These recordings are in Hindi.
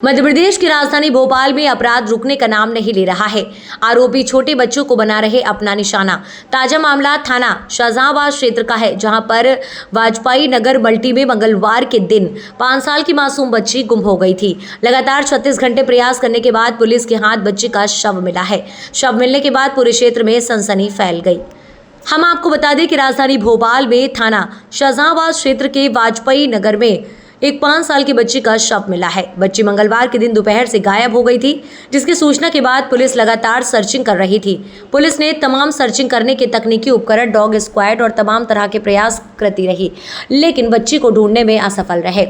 मध्य प्रदेश की राजधानी भोपाल में अपराध रुकने का नाम नहीं ले रहा है। आरोपी छोटे बच्चों को बना रहे अपना निशाना। ताजा मामला थाना शाहजहांबाद क्षेत्र का है, जहां पर वाजपेयी नगर मल्टी में मंगलवार के दिन 5 साल की मासूम बच्ची गुम हो गई थी। लगातार 36 घंटे प्रयास करने के बाद पुलिस के हाथ बच्ची का शव मिला है। शव मिलने के बाद पूरे क्षेत्र में सनसनी फैल गई। हम आपको बता दें कि राजधानी भोपाल में थाना शाहजहांबाद क्षेत्र के वाजपेयी नगर में एक 5 साल की बच्ची का शव मिला है। बच्ची मंगलवार के दिन दोपहर से गायब हो गई थी, जिसकी सूचना के बाद पुलिस लगातार सर्चिंग कर रही थी। पुलिस ने तमाम सर्चिंग करने के तकनीकी उपकरण, डॉग स्क्वाड और तमाम तरह के प्रयास करती रही, लेकिन बच्ची को ढूंढने में असफल रहे।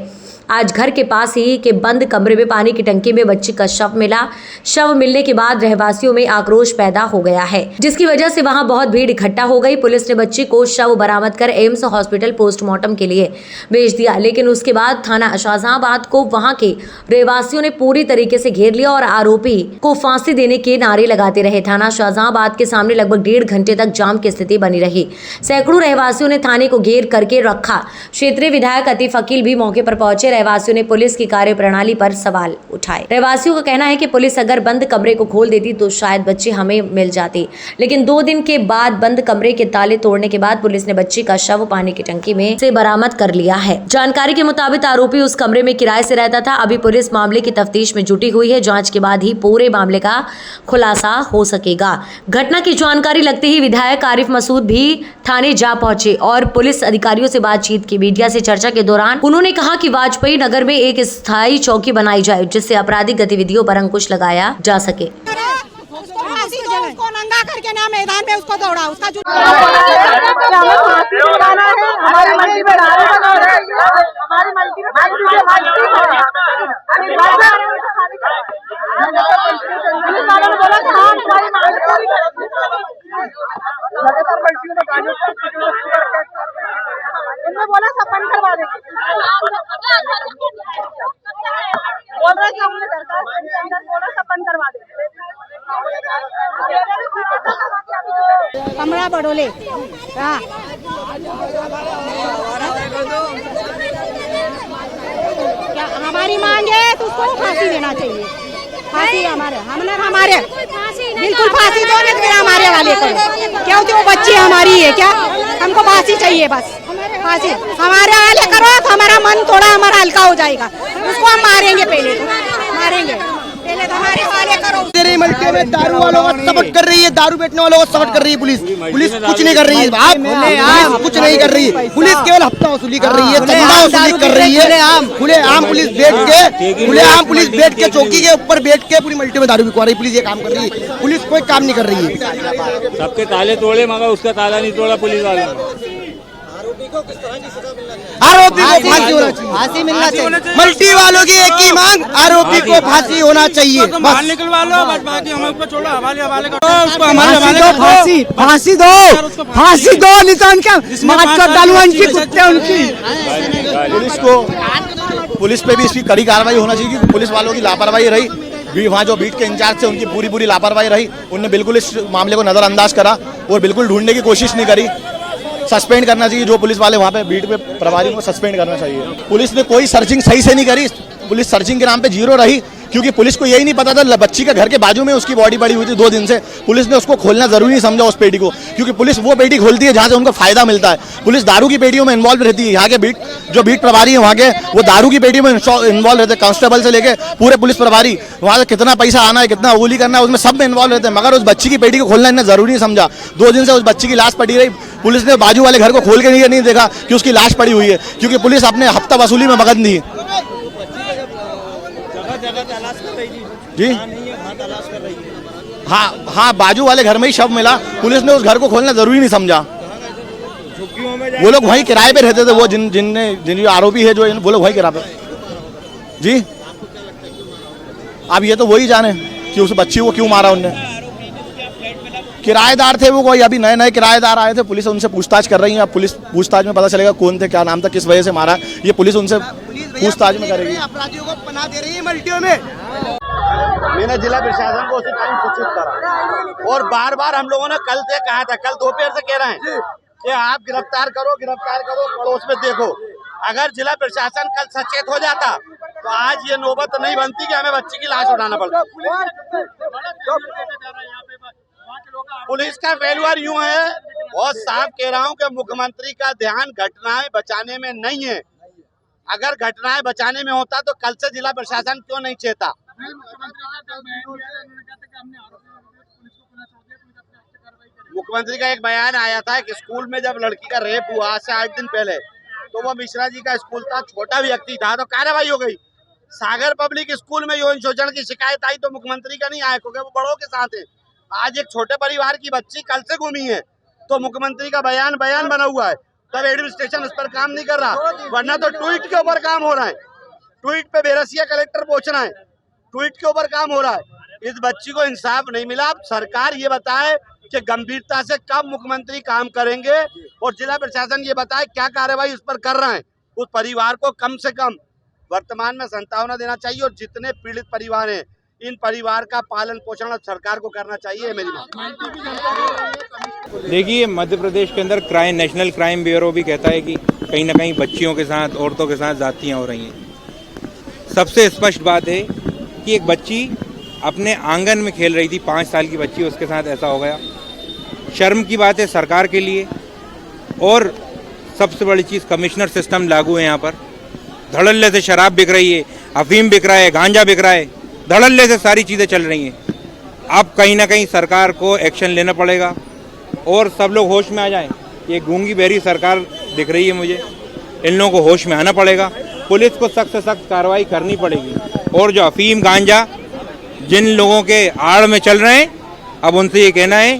आज घर के पास ही के बंद कमरे में पानी की टंकी में बच्ची का शव मिला। शव मिलने के बाद रहवासियों में आक्रोश पैदा हो गया है, जिसकी वजह से वहां बहुत भीड़ इकट्ठा हो गई। पुलिस ने बच्ची को शव बरामद कर एम्स हॉस्पिटल पोस्टमार्टम के लिए भेज दिया, लेकिन उसके बाद थाना शाहजहांबाद को वहां के रहवासियों ने पूरी तरीके से घेर लिया और आरोपी को फांसी देने के नारे लगाते रहे। थाना शाहजहांबाद के सामने लगभग 1.5 घंटे तक जाम की स्थिति बनी रही। सैकड़ों रहवासियों ने थाने को घेर करके रखा। क्षेत्रीय विधायक अतीफ अकील भी मौके पर पहुंचे। रहवासियों ने पुलिस की कार्यप्रणाली पर सवाल उठाए। रहवासियों का कहना है कि पुलिस अगर बंद कमरे को खोल देती तो शायद बच्ची हमें मिल जाती, लेकिन 2 दिन के बाद बंद कमरे के ताले तोड़ने के बाद पुलिस ने बच्ची का शव पानी की टंकी में से बरामद कर लिया है। जानकारी के मुताबिक आरोपी उस कमरे में किराए से रहता था। अभी पुलिस मामले की तफ्तीश में जुटी हुई है। जांच के बाद ही पूरे मामले का खुलासा हो सकेगा। घटना की जानकारी लगते ही विधायक आरिफ मसूद भी थाने जा पहुंचे और पुलिस अधिकारियों से बातचीत की। मीडिया से चर्चा के दौरान उन्होंने कहा कि वाजपेयी नगर में एक स्थायी चौकी बनाई जाए, जिससे आपराधिक गतिविधियों पर अंकुश लगाया जा सके। उसको नंगा करके ना मैदान में उसको दौड़ा, उसका बोला सब बंद करवा देंगे, बोल रहे कि हमने दरखास्त के अंदर बोला सब बंद करवा देंगे। कमरा बड़ोले क्या हमारी मांग है तो उसको फांसी देना चाहिए। फांसी हमारे बिल्कुल फांसी दो, नहीं तो हमारे वाले करो, क्योंकि वो बच्ची हमारी है। क्या हमको फांसी चाहिए, बस फांसी हमारे वाले करो तो हमारा मन थोड़ा हमारा हल्का हो जाएगा। उसको हम मारेंगे, पहले तो हमारे वाले करो। तेरे मल्टे में दारू वालों को सपोर्ट कर रही है, दारू बेचने वालों को सपोर्ट कर रही है पुलिस। पुलिस कुछ नहीं कर रही है, पुलिस कुछ नहीं कर रही है। पुलिस केवल हफ्ता वसूली कर रही है, चंदा वसूली कर रही है। खुलेआम पुलिस बैठ के चौकी के ऊपर बैठ के पूरी मल्टी में दारू बिकवा रही है। पुलिस ये काम कर रही है, पुलिस कोई काम नहीं कर रही है। सबके ताले तोड़े मगर उसका ताला नहीं तोड़ा पुलिस वाले। आरोपी को फांसी होना चाहिए, फांसी मिलना चाहिए। मल्टी वालों की एक ही मांग, आरोपी को फांसी होना चाहिए। बाहर निकलवा लो, बस बाकी हमें ऊपर छोड़ो, हवाले करो उसको, फांसी दो निशान का मार कर डालू उनकी कुत्ते उनकी। पुलिस पे भी इसकी कड़ी कार्रवाई होना चाहिए, क्योंकि पुलिस वालों की लापरवाही रही। वहाँ जो बीट के इंचार्ज थे उनकी पूरी लापरवाही रही। उनने बिल्कुल इस मामले को नजरअंदाज करा और बिल्कुल ढूंढने की कोशिश नहीं करी। सस्पेंड करना चाहिए जो पुलिस वाले वहाँ पे बीट पे प्रभारी को सस्पेंड करना चाहिए। पुलिस ने कोई सर्चिंग सही से नहीं करी। पुलिस सर्चिंग के नाम पे 0 रही, क्योंकि पुलिस को यही नहीं पता था बच्ची का घर के बाजू में उसकी बॉडी पड़ी हुई थी 2 दिन से। पुलिस ने उसको खोलना जरूरी नहीं समझा उस पेटी को, क्योंकि पुलिस वो पेटी खोलती है जहाँ से उनको फायदा मिलता है। पुलिस दारू की पेटियों में इन्वॉल्व रहती है। यहाँ के बीट प्रभारी है वहाँ के, वो दारू की पेटियों में इन्वॉल्व रहते हैं। कांस्टेबल से लेके पूरे पुलिस प्रभारी, वहाँ से कितना पैसा आना है, कितना वसूली करना है, उसमें सब में इन्वॉल्व रहते हैं। मगर उस बच्ची की पेटी को खोलना इन्हें जरूरी नहीं समझा। 2 दिन से उस बच्ची की लाश पड़ी रही। पुलिस ने बाजू वाले घर को खोल के नहीं देखा कि उसकी लाश पड़ी हुई है, क्योंकि पुलिस अपने हफ्ता वसूली में मगन थी। जी हाँ, बाजू वाले घर में ही शव मिला। पुलिस ने उस घर को खोलना जरूरी नहीं समझा। वो लोग वहीं किराए पे रहते थे, वो जिन आरोपी है जो वो लोग वहीं किराए पे। जी अब ये तो वही जाने कि उस बच्ची को क्यों मारा उनने। किराएदार थे वो, कोई अभी नए किराएदार आए थे। पुलिस उनसे पूछताछ कर रही है। अब पुलिस पूछताछ में पता चलेगा कौन थे, क्या नाम था, किस वजह से मारा। ये पुलिस उनसे पूछताछ में करेगी। अपराधियों को पनाह दे रही है मल्टियों में। मैंने जिला प्रशासन को उसी टाइम सूचित करा और बार हम लोगों ने कल से कहा था, कल दोपहर से कह रहे हैं कि आप गिरफ्तार करो, पड़ोस में देखो। अगर जिला प्रशासन कल सचेत हो जाता तो आज ये नौबत नहीं बनती कि हमें बच्ची की लाश उठाना पड़ता। पुलिस का फेल्यूर यूं है, बहुत साफ कह रहा हूं कि मुख्यमंत्री का ध्यान घटनाएं बचाने में नहीं है। अगर घटनाएं बचाने में होता तो कल से जिला प्रशासन क्यों नहीं चेता। मुख्यमंत्री का एक बयान आया था कि स्कूल में जब लड़की का रेप हुआ आज से 8 दिन पहले, तो वो मिश्रा जी का स्कूल था, छोटा व्यक्ति था, तो कार्रवाई हो गई। सागर पब्लिक स्कूल में यौन शोषण की शिकायत आई तो मुख्यमंत्री का नहीं आया क्योंकि वो बड़ों के साथ है। आज एक छोटे परिवार की बच्ची कल से घूमी है तो मुख्यमंत्री का बयान बना हुआ है, तब एडमिनिस्ट्रेशन उस पर काम नहीं कर रहा। वरना तो ट्वीट के ऊपर काम हो रहा है, ट्वीट पे बेरसिया कलेक्टर पहुंचना है, ट्वीट के ऊपर काम हो रहा है। इस बच्ची को इंसाफ नहीं मिला। अब सरकार ये बताए कि गंभीरता से कब मुख्यमंत्री काम करेंगे और जिला प्रशासन ये बताए क्या कार्रवाई उस पर कर रहे हैं। उस परिवार को कम से कम वर्तमान में सांत्वना देना चाहिए और जितने पीड़ित परिवार हैं इन परिवार का पालन पोषण सरकार को करना चाहिए। मेरी मांग। देखिए, मध्य प्रदेश के अंदर नेशनल क्राइम ब्यूरो भी कहता है कि कहीं ना कहीं बच्चियों के साथ, औरतों के साथ ज्यादतियां हो रही हैं। सबसे स्पष्ट बात है कि एक बच्ची अपने आंगन में खेल रही थी, 5 साल की बच्ची, उसके साथ ऐसा हो गया। शर्म की बात है सरकार के लिए। और सबसे बड़ी चीज़, कमिश्नर सिस्टम लागू है यहाँ पर। धड़ल्ले से शराब बिक रही है, अफीम बिक रहा है, गांजा बिक रहा है, धड़ल्ले से सारी चीज़ें चल रही हैं। अब कहीं ना कहीं सरकार को एक्शन लेना पड़ेगा और सब लोग होश में आ जाएं। ये गूंगी बहरी सरकार दिख रही है मुझे, इन लोगों को होश में आना पड़ेगा। पुलिस को सख्त से सख्त कार्रवाई करनी पड़ेगी और जो अफीम गांजा जिन लोगों के आड़ में चल रहे हैं, अब उनसे ये कहना है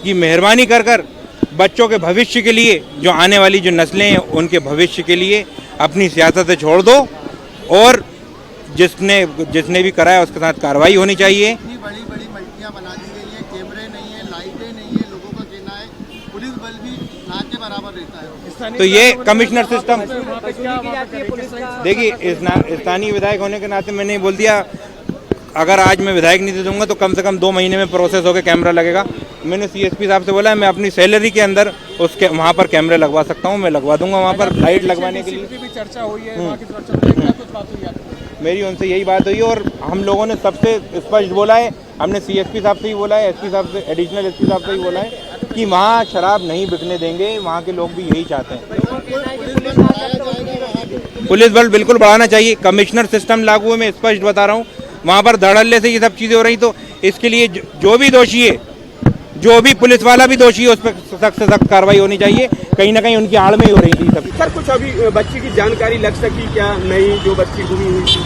कि मेहरबानी कर कर बच्चों के भविष्य के लिए, जो आने वाली जो नस्लें हैं उनके भविष्य के लिए अपनी सियासत छोड़ दो और जिसने भी करा है उसके साथ कार्रवाई होनी चाहिए। बड़ी बड़ी मल्टियाँ बना दी गई है, कैमरे नहीं है, लाइटें नहीं है, लोगों का कहना है पुलिस बल भी ना के बराबर रहता है। तो ये कमिश्नर सिस्टम, देखिए स्थानीय विधायक होने के नाते मैंने बोल दिया, अगर आज मैं विधायक नहीं दे दूंगा तो कम से कम 2 महीने में प्रोसेस होकर कैमरा लगेगा। मैंने सीएसपी साहब से बोला है मैं अपनी सैलरी के अंदर उसके वहाँ पर कैमरे लगवा सकता हूँ, मैं लगवा दूंगा वहाँ पर लाइट लगवाने के लिए। चर्चा हुई है, मेरी उनसे यही बात हुई और हम लोगों ने सबसे स्पष्ट बोला है, हमने सीएसपी साहब से ही बोला है, एसपी साहब से, एडिशनल एसपी साहब से ही बोला है कि वहाँ शराब नहीं बिकने देंगे। वहाँ के लोग भी यही चाहते हैं। पुलिस बल बिल्कुल बढ़ाना चाहिए। कमिश्नर सिस्टम लागू है, मैं स्पष्ट बता रहा हूँ। वहाँ पर धड़ल्ले से ये सब चीज़ें हो रही, तो इसके लिए जो भी दोषी है, जो भी पुलिस वाला भी दोषी है, उस पर सख्त से सख्त कार्रवाई होनी चाहिए। कहीं ना कहीं उनकी आड़ में ही हो रही थी सब। सर, कुछ अभी बच्ची की जानकारी लग सकी क्या नहीं, जो बच्ची गुमी हुई थी?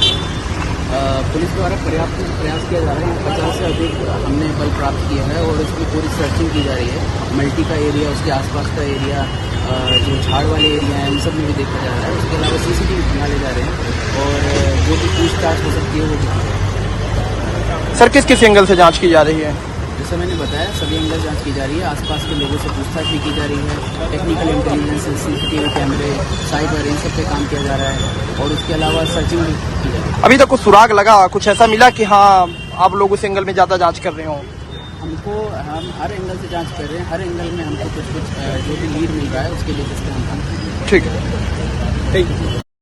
पुलिस द्वारा पर्याप्त प्रयास किया जा रहा है। 50 से अधिक हमने बल प्राप्त किया है और इसकी पूरी सर्चिंग की जा रही है। मल्टी का एरिया, उसके आसपास का एरिया, जो झाड़ वाले एरिया हैं, उन सब में भी देखा जा रहा है। उसके अलावा CCTV निकाले जा रहे हैं और जो भी पूछताछ हो सकती है वो भी की जा रही है। सर, किस किस एंगल से जांच की जा रही है? जैसा मैंने बताया, सभी एंगल जांच की जा रही है। आसपास के लोगों से पूछताछ भी की जा रही है। टेक्निकल इंटेलिजेंस, CCTV कैमरे, साइबर, इन सब पे काम किया जा रहा है और उसके अलावा सर्चिंग भी की जा रही है। अभी तक कुछ सुराग लगा, कुछ ऐसा मिला कि हाँ आप लोग उस एंगल में ज़्यादा जांच कर रहे हो? हम हर एंगल से जांच कर रहे हैं। हर एंगल में हमको कुछ जो भी लीड मिल रहा है उसके बेसिस पे हम काम कर रहे हैं। ठीक है।